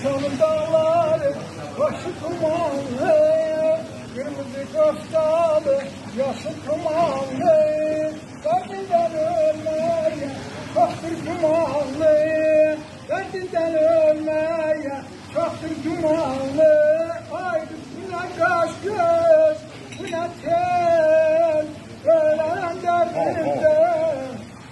Şanın dağları, başı dumanlı, kırmızı koftalı, yaşı dumanlı, derdinden ölmeye, çoktur dumanlı, derdinden ölmeye, çoktur dumanlı. Haydi bu ne kaş göz, bu ne tel, ölen derdimden,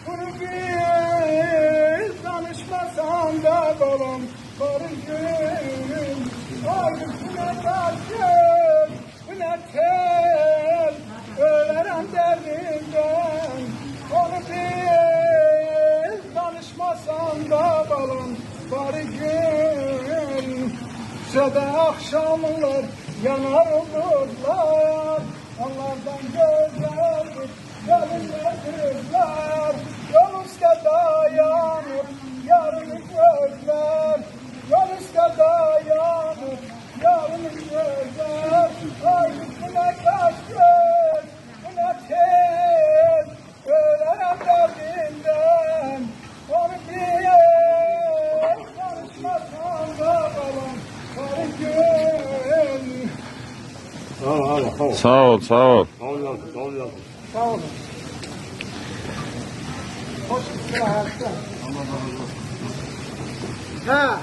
bunu bil, danışmasan da balam. Barışım, haydi bu ne taşım, bu ne tel, ölerim derdimden, onu bil, danışmasan da balam, barışım. Sede akşamlar yanar olurlar, onlardan gözlerdir, gelirler kızlar, yol üstte dayanır, yarını gözler. Yol üstte dayanır, yarını gözler. Haydi bu ne kaş göz, bu ne tel, ölerim derdinden, onu bil, konuşmasan da balam, barışım. Sağ ol, sağ ol. Sağ olun. Hoş geldin hayatta. Ha.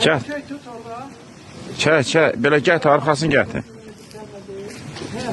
Gel, Şey tut orada. çək, belə gətir, arxasını gətir. He.